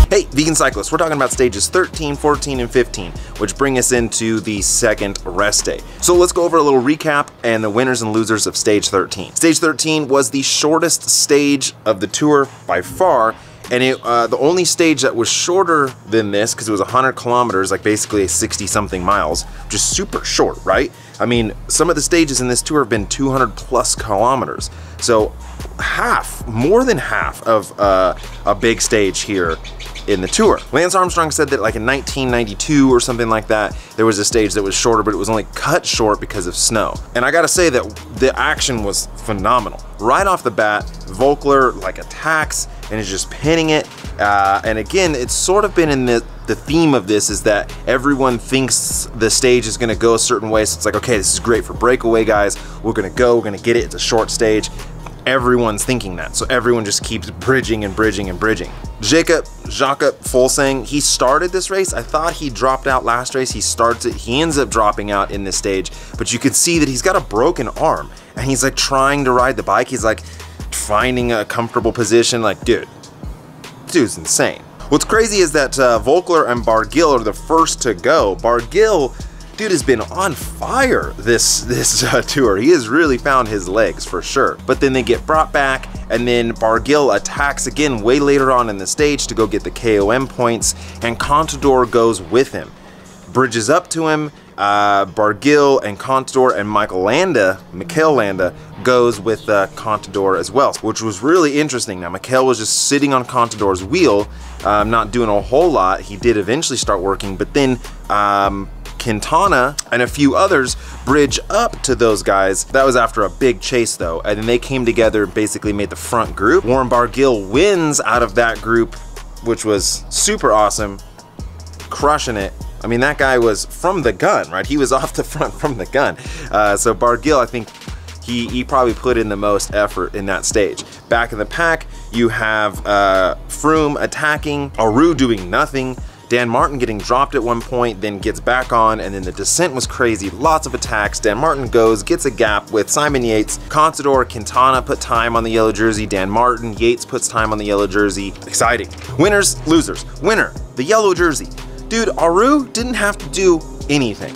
Hey, vegan cyclists, we're talking about stages 13, 14, and 15, which bring us into the second rest day. So let's go over a little recap and the winners and losers of stage 13. Stage 13 was the shortest stage of the tour by far, and the only stage that was shorter than this, because it was 100 kilometers, like basically 60 something miles, which is super short, right? I mean, some of the stages in this tour have been 200 plus kilometers. So more than half of a big stage here in the tour. Lance Armstrong said that like in 1992 or something like that, there was a stage that was shorter, but it was only cut short because of snow. And I gotta say that the action was phenomenal. Right off the bat, Volkler like attacks and is just pinning it. And again, it's sort of been in the theme of this is that everyone thinks the stage is gonna go a certain way. So it's like, okay, this is great for breakaway guys. We're gonna get it. It's a short stage. Everyone's thinking that, so everyone just keeps bridging and bridging and bridging. Jakob Fuglsang, he started this race. I thought he dropped out last race. He starts it, he ends up dropping out in this stage, but you can see that he's got a broken arm and he's like trying to ride the bike. He's like finding a comfortable position. Like, dude's insane. What's crazy is that Volkler and Barguil are the first to go. Barguil, dude, has been on fire this tour. He has really found his legs for sure. But then they get brought back, and then Barguil attacks again way later on in the stage to go get the KOM points, and Contador goes with him. Bridges up to him, Barguil and Contador and Mikel Landa goes with Contador as well, which was really interesting. Now, Mikel was just sitting on Contador's wheel, not doing a whole lot. He did eventually start working, but then Quintana and a few others bridge up to those guys. That was after a big chase though, and then they came together, basically made the front group. Warren Barguil wins out of that group, which was super awesome, crushing it. I mean, that guy was from the gun, right? He was off the front from the gun. So Barguil, I think he probably put in the most effort in that stage. Back in the pack, you have Froome attacking, Aru doing nothing, Dan Martin getting dropped at one point, then gets back on, and then the descent was crazy. Lots of attacks. Dan Martin goes, gets a gap with Simon Yates. Contador, Quintana put time on the yellow jersey. Dan Martin, Yates puts time on the yellow jersey. Exciting. Winners, losers. Winner, the yellow jersey. Dude, Aru didn't have to do anything.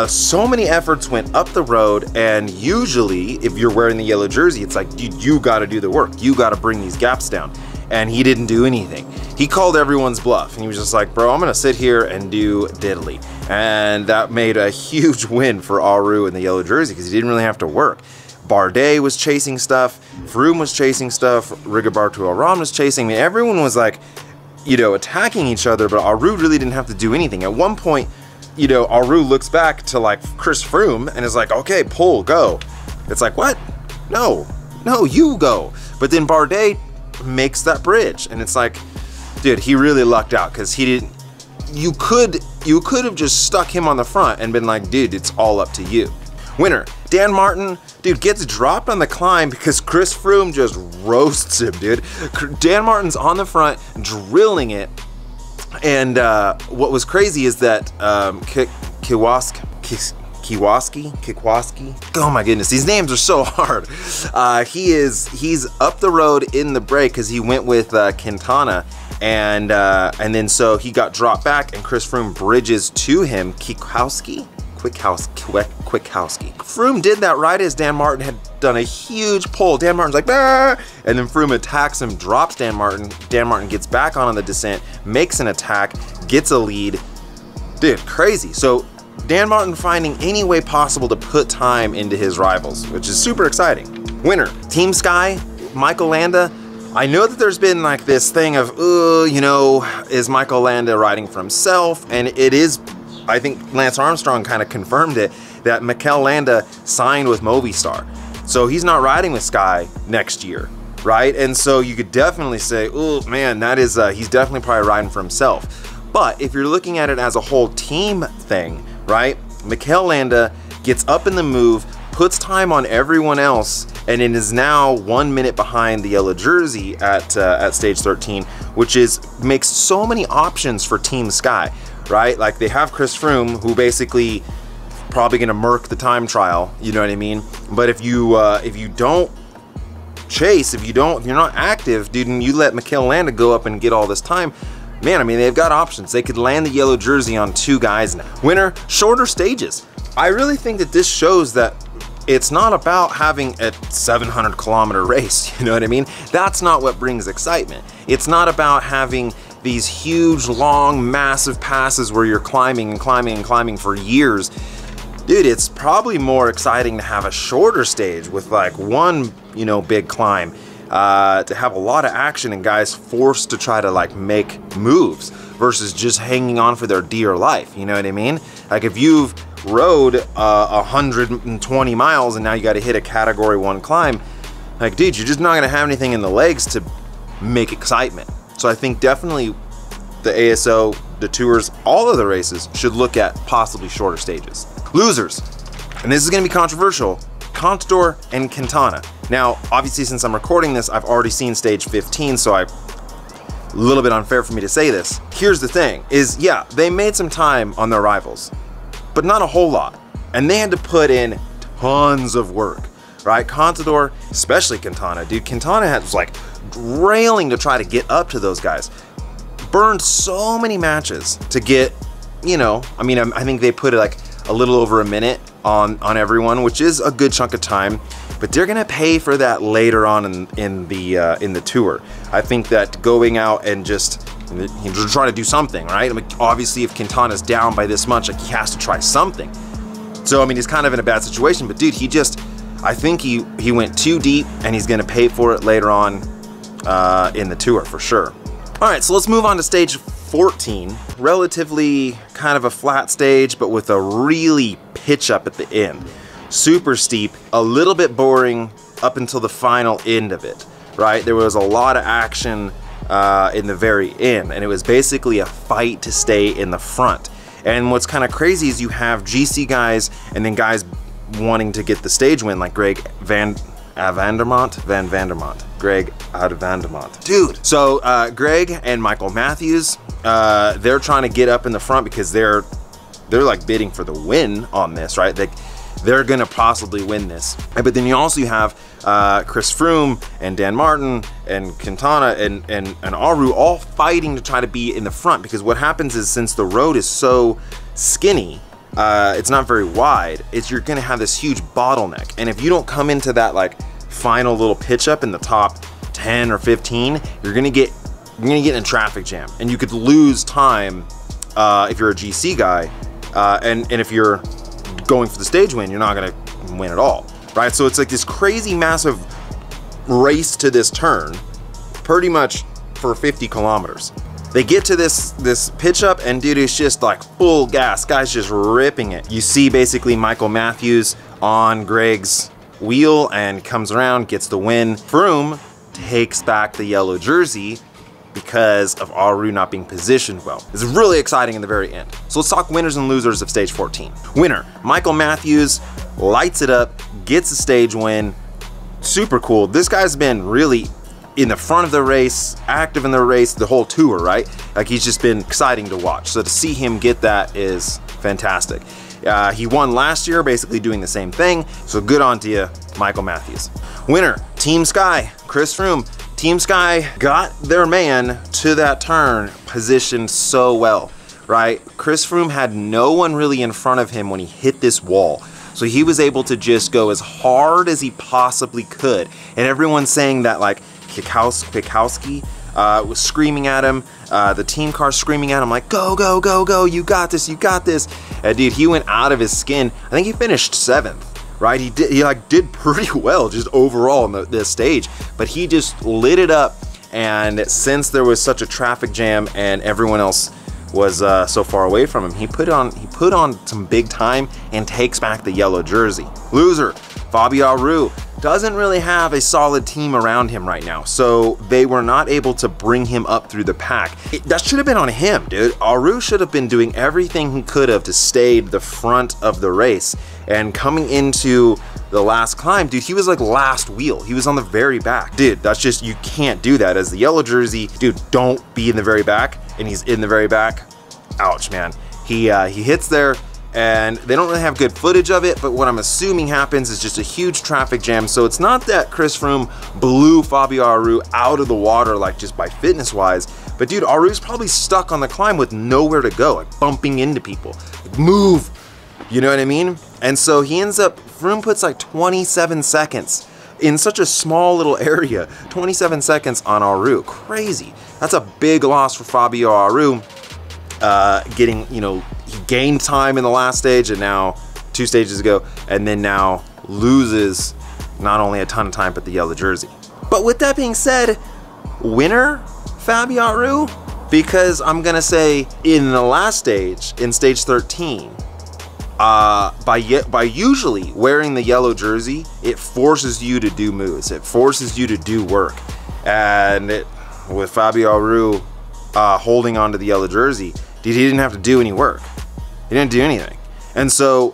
So many efforts went up the road, and usually if you're wearing the yellow jersey, it's like, dude, you gotta do the work. You gotta bring these gaps down. And he didn't do anything. He called everyone's bluff, and he was just like, bro, I'm gonna sit here and do diddly. And that made a huge win for Aru in the yellow jersey because he didn't really have to work. Bardet was chasing stuff, Froome was chasing stuff, Rigoberto Urán was chasing. I mean, everyone was like, you know, attacking each other, but Aru really didn't have to do anything. At one point, you know, Aru looks back to like Chris Froome and is like, okay, pull, go. It's like, what? No, you go. But then Bardet makes that bridge, and it's like, dude, he really lucked out because he didn't. You could have just stuck him on the front and been like, dude, it's all up to you. Winner, Dan Martin, dude, gets dropped on the climb because Chris Froome just roasts him, dude. Dan Martin's on the front, drilling it, and what was crazy is that Kwiatkowski. Oh my goodness, these names are so hard. He's up the road in the break because he went with Quintana, and then so he got dropped back, and Chris Froome bridges to him. Kwiatkowski. Froome did that right as Dan Martin had done a huge pull. Dan Martin's like, bah! And then Froome attacks him, drops Dan Martin. Dan Martin gets back on the descent, makes an attack, gets a lead. Dude, crazy. So Dan Martin finding any way possible to put time into his rivals, which is super exciting. Winner, Team Sky, Mikel Landa. I know that there's been like this thing of, you know, is Mikel Landa riding for himself? And it is, I think Lance Armstrong kind of confirmed it, that Mikel Landa signed with Movistar. So he's not riding with Sky next year, right? And so you could definitely say, oh man, that is, he's definitely probably riding for himself. But if you're looking at it as a whole team thing, right? Mikel Landa gets up in the move, puts time on everyone else, and it is now 1 minute behind the yellow jersey at stage 13, which makes so many options for Team Sky, right? Like they have Chris Froome, who basically probably gonna murk the time trial, you know what I mean? But if you don't chase, if you're not active, dude, and you let Mikel Landa go up and get all this time, man, I mean, they've got options. They could land the yellow jersey on 2 guys now. Winner, shorter stages. I really think that this shows that it's not about having a 700-kilometer race, you know what I mean? That's not what brings excitement. It's not about having these huge, long, massive passes where you're climbing and climbing and climbing for years. Dude, it's probably more exciting to have a shorter stage with like one, you know, big climb, to have a lot of action and guys forced to try to like make moves versus just hanging on for their dear life, you know what I mean? Like if you've rode 120 miles and now you got to hit a category 1 climb, like dude, you're just not gonna have anything in the legs to make excitement. So I think definitely the ASO, the tours, all of the races should look at possibly shorter stages. Losers, and this is gonna be controversial, Contador and Quintana. Now, obviously since I'm recording this, I've already seen stage 15, so a little bit unfair for me to say this. Here's the thing, is yeah, they made some time on their rivals, but not a whole lot. And they had to put in tons of work, right? Contador, especially Quintana, dude, Quintana was like railing to try to get up to those guys. Burned so many matches to get, you know, I mean, I think they put it like a little over a minute on everyone, which is a good chunk of time, but they're gonna pay for that later on in the tour. I think that going out and just trying to do something, right? I mean, obviously if Quintana's down by this much, like he has to try something. So I mean, he's kind of in a bad situation, but dude, I think he went too deep and he's gonna pay for it later on in the tour for sure. All right, so let's move on to stage 14. Relatively kind of a flat stage, but with a really pitch up at the end. Super steep, a little bit boring up until the final end of it, right? There was a lot of action in the very end, and it was basically a fight to stay in the front. And what's kind of crazy is you have GC guys and then guys wanting to get the stage win, like Greg Van Vandermont. Greg out of Vandermont. Dude, so Greg and Michael Matthews, they're trying to get up in the front because they're like bidding for the win on this, right? They're gonna possibly win this. But then you also have Chris Froome and Dan Martin and Quintana and Aru all fighting to try to be in the front, because what happens is since the road is so skinny, it's not very wide, you're gonna have this huge bottleneck. And if you don't come into that like final little pitch up in the top 10 or 15, you're gonna get in a traffic jam, and you could lose time if you're a GC guy, and if you're going for the stage win, you're not gonna win at all, right? So it's like this crazy massive race to this turn, pretty much for 50 kilometers. They get to this pitch up, and dude, it's just like full gas. Guys just ripping it. You see basically Michael Matthews on Greg's wheel and comes around, gets the win. Froome takes back the yellow jersey because of Aru not being positioned well. It's really exciting in the very end. So let's talk winners and losers of stage 14. Winner, Michael Matthews, lights it up, gets a stage win. Super cool. This guy's been really in the front of the race, active in the race, the whole tour, right? Like he's just been exciting to watch. So to see him get that is fantastic. He won last year, basically doing the same thing. So good on to you, Michael Matthews. Winner, Team Sky, Chris Froome. Team Sky got their man to that turn positioned so well, right? Chris Froome had no one really in front of him when he hit this wall. So he was able to just go as hard as he possibly could. And everyone's saying that like Kwiatkowski was screaming at him, the team car screaming at him like, go, go, go, go, you got this, you got this. Dude, he went out of his skin. I think he finished 7th. Right, he did pretty well just overall on this stage, but he just lit it up. And since there was such a traffic jam and everyone else was so far away from him, he put on some big time and takes back the yellow jersey. Loser, Fabio Aru. Doesn't really have a solid team around him right now, so they were not able to bring him up through the pack. That should have been on him, dude. Aru should have been doing everything he could have to stay the front of the race. And coming into the last climb, dude, he was like last wheel. He was on the very back. Dude, that's just, you can't do that. As the yellow jersey, dude, don't be in the very back, and he's in the very back. Ouch, man. He hits there, and they don't really have good footage of it, but what I'm assuming happens is just a huge traffic jam. So it's not that Chris Froome blew Fabio Aru out of the water like just by fitness wise, But dude, Aru's probably stuck on the climb with nowhere to go, like bumping into people. Like, move, you know what I mean? And so he ends up, Froome puts like 27 seconds in such a small little area. 27 seconds on Aru, crazy. That's a big loss for Fabio Aru. Getting, you know, he gained time in the last stage and now 2 stages ago, and then now loses not only a ton of time, but the yellow jersey. But with that being said, winner Fabio Aru, because I'm gonna say in the last stage, in stage 13, by usually wearing the yellow jersey, it forces you to do moves. It forces you to do work. And with Fabio Aru holding onto the yellow jersey, dude, he didn't have to do any work. He didn't do anything. And so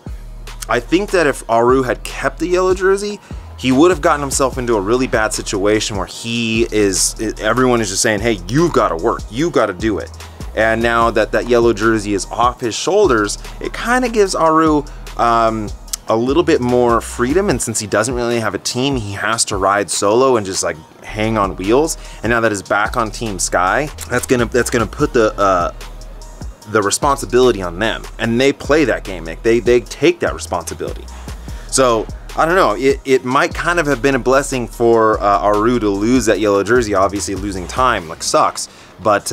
I think that if Aru had kept the yellow jersey, he would have gotten himself into a really bad situation where everyone is just saying, hey, you've got to work, you got to do it. And now that that yellow jersey is off his shoulders, it kind of gives Aru a little bit more freedom. And since he doesn't really have a team, he has to ride solo and just like hang on wheels. And now that he's back on Team Sky, that's gonna put the responsibility on them, and they play that game. They take that responsibility. So I don't know, it might kind of have been a blessing for Aru to lose that yellow jersey. Obviously losing time like sucks, but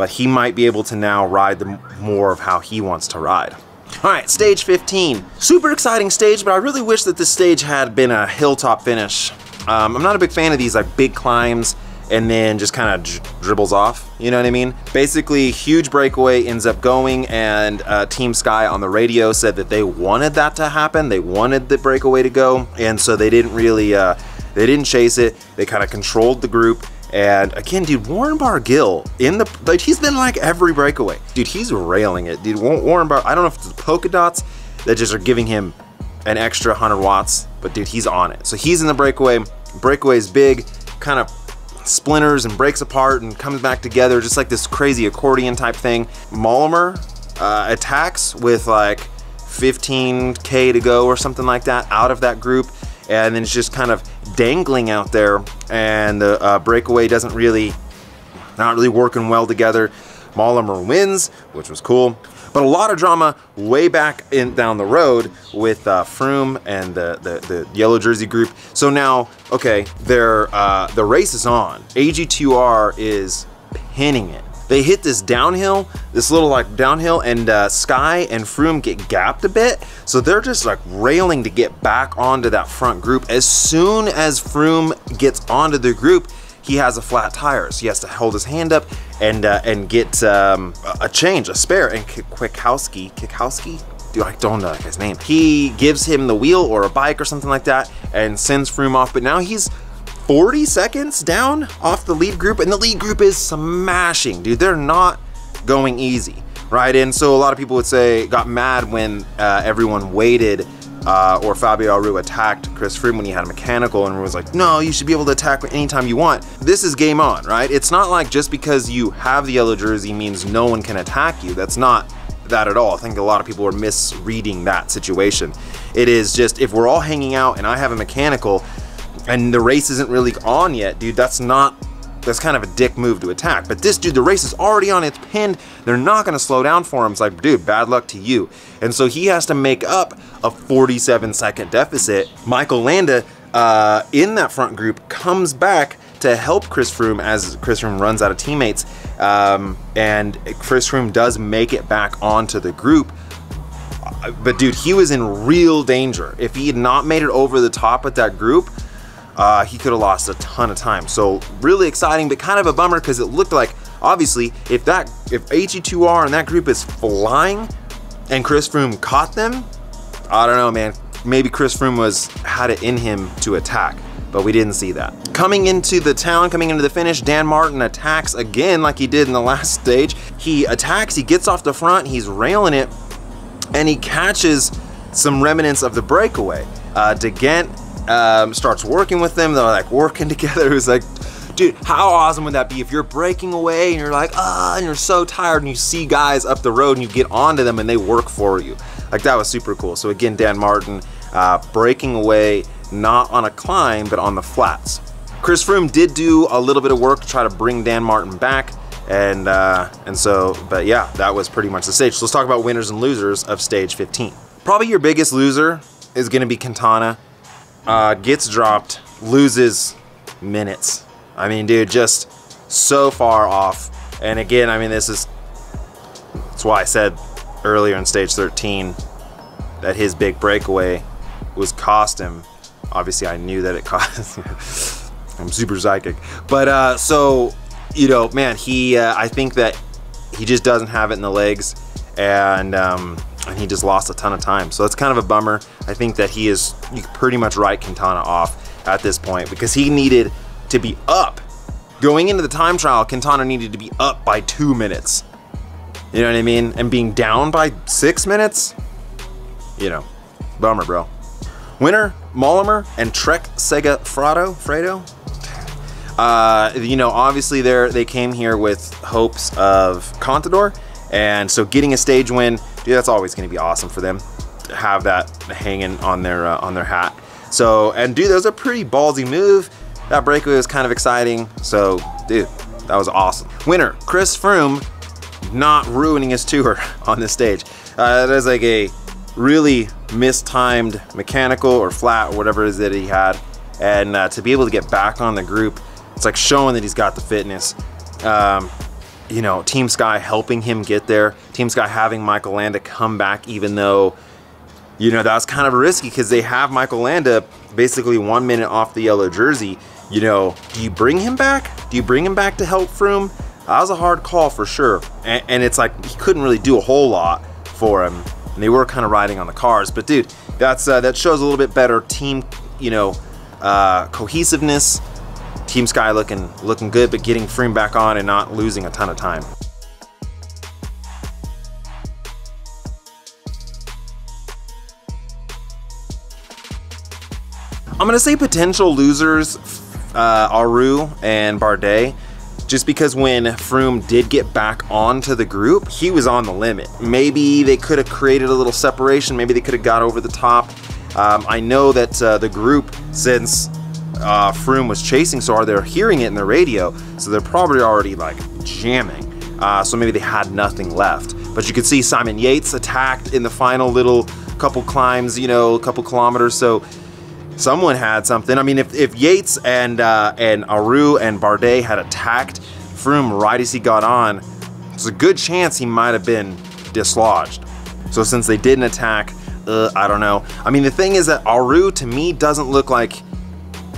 he might be able to now ride the more of how he wants to ride. All right, stage 15, super exciting stage, but I really wish that this stage had been a hilltop finish. I'm not a big fan of these like big climbs and then just kind of dribbles off, you know what I mean? Basically, huge breakaway ends up going, and Team Sky on the radio said that they wanted that to happen. They wanted the breakaway to go, and so they didn't really, they didn't chase it. They kind of controlled the group. And again, dude, Warren Barguil like he's been like every breakaway. Dude, he's railing it. Dude, Warren I don't know if it's the polka dots that just are giving him an extra 100 watts, but dude, he's on it. So he's in the breakaway. Breakaway is big, kind of splinters and breaks apart and comes back together, just like this crazy accordion type thing. Molimer attacks with like 15K to go or something like that out of that group, and then it's just kind of dangling out there, and the breakaway not really working well together. Molimer wins, which was cool. But a lot of drama way back down the road with Froome and the yellow jersey group. So now, okay, the race is on. AG2R is pinning it. They hit this downhill, this little like downhill, and Sky and Froome get gapped a bit. So they're just like railing to get back onto that front group. As soon as Froome gets onto the group, he has a flat tire, so he has to hold his hand up and get a change, a spare. And Kwiatkowski, dude, I don't know his name. He gives him the wheel or a bike or something like that and sends Froome off. But now he's 40 seconds down off the lead group, and the lead group is smashing, dude. They're not going easy, right? And so a lot of people would say, got mad when everyone waited or Fabio Aru attacked Chris Froome when he had a mechanical, and was like, no, you should be able to attack anytime you want. This is game on, right? It's not like just because you have the yellow jersey means no one can attack you. That's not that at all. I think a lot of people are misreading that situation. It is just, if we're all hanging out and I have a mechanical and the race isn't really on yet, dude, that's kind of a dick move to attack. But this dude, the race is already on, it's pinned. They're not gonna slow down for him. It's like, dude, bad luck to you. And so he has to make up a 47-second deficit. Michael Landa in that front group comes back to help Chris Froome as Chris Froome runs out of teammates. And Chris Froome does make it back onto the group. But dude, he was in real danger. If he had not made it over the top with that group, he could have lost a ton of time. So really exciting, but kind of a bummer, because it looked like, obviously, if AG2R and that group is flying and Chris Froome caught them, I don't know, man. Maybe Chris Froome had it in him to attack, but we didn't see that. Coming into the town, coming into the finish, Dan Martin attacks again like he did in the last stage. He attacks, he gets off the front, he's railing it, and he catches some remnants of the breakaway. De Gendt starts working with them. They're like working together. It was like, dude, how awesome would that be if you're breaking away and you're like, and you're so tired, and you see guys up the road and you get onto them and they work for you. Like, that was super cool. So again, Dan Martin breaking away, not on a climb, but on the flats. Chris Froome did do a little bit of work to try to bring Dan Martin back. And so, but yeah, that was pretty much the stage. So let's talk about winners and losers of stage 15. Probably your biggest loser is going to be Quintana. Gets dropped, loses minutes. I mean, dude, just so far off. And again, I mean, that's why I said earlier in stage 13 that his big breakaway was cost him. Obviously, I knew that it cost. I'm super psychic, but so, you know, man, I think that he just doesn't have it in the legs, and he just lost a ton of time. So it's kind of a bummer. I think that you can pretty much write Quintana off at this point, because he needed to be up. Going into the time trial, Quintana needed to be up by 2 minutes. You know what I mean? And being down by 6 minutes, you know, bummer, bro. Winner, Molimer and Trek Segafredo. You know, obviously they came here with hopes of Contador, and so getting a stage win, dude, that's always going to be awesome for them to have that hanging on their hat. So, and dude, that was a pretty ballsy move. That breakaway was kind of exciting. So, dude, that was awesome. Winner, Chris Froome, not ruining his tour on this stage. That is like a really mistimed mechanical or flat or whatever it is that he had, and to be able to get back on the group, it's like showing that he's got the fitness. You know, Team Sky helping him get there. Team Sky having Michael Landa come back, even though, you know, that was kind of risky because they have Michael Landa basically 1 minute off the yellow jersey. You know, do you bring him back? Do you bring him back to help Froome? That was a hard call for sure. And it's like he couldn't really do a whole lot for him. And they were kind of riding on the cars. But dude, that shows a little bit better team, you know, cohesiveness. Team Sky looking good, but getting Froome back on and not losing a ton of time. I'm gonna say potential losers, Aru and Bardet, just because when Froome did get back onto the group, he was on the limit. Maybe they could have created a little separation. Maybe they could have got over the top. I know that the group, since Froome was chasing so hard, they're hearing it in the radio, so they're probably already like jamming. So maybe they had nothing left. But you could see Simon Yates attacked in the final little couple climbs, you know, a couple kilometers. So someone had something. I mean, if Yates and Aru and Bardet had attacked Froome right as he got on, there's a good chance he might have been dislodged. So since they didn't attack, I don't know. I mean, the thing is that Aru, to me, doesn't look like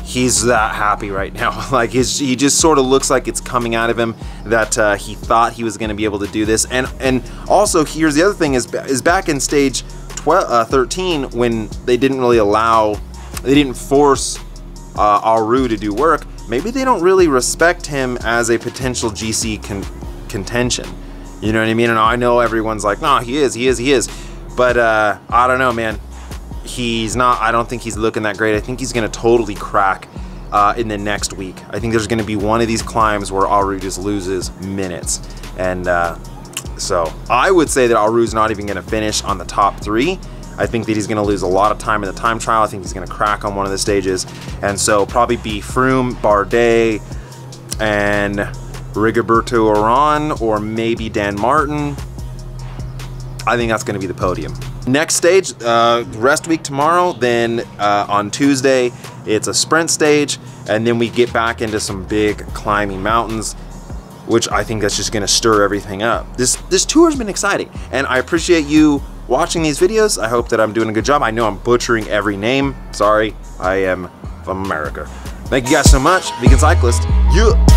he's that happy right now. Like he just sort of looks like it's coming out of him that he thought he was going to be able to do this. And also, here's the other thing: is back in stage 13 when they didn't really they didn't force Aru to do work. Maybe they don't really respect him as a potential GC contention. You know what I mean? And I know everyone's like, nah, he is. But I don't know, man. He's not. I don't think he's looking that great. I think he's going to totally crack in the next week. I think there's going to be one of these climbs where Aru just loses minutes. And so I would say that Aru's not even going to finish on the top 3. I think that he's going to lose a lot of time in the time trial. I think he's going to crack on one of the stages. And so probably be Froome, Bardet, and Rigoberto Urán, or maybe Dan Martin. I think that's going to be the podium. Next stage, rest week tomorrow. Then on Tuesday, it's a sprint stage. And then we get back into some big climbing mountains, which I think that's just going to stir everything up. This tour has been exciting. And I appreciate you watching these videos. I hope that I'm doing a good job. I know I'm butchering every name. Sorry, I am from America. Thank you guys so much. Vegan Cyclist. Yeah.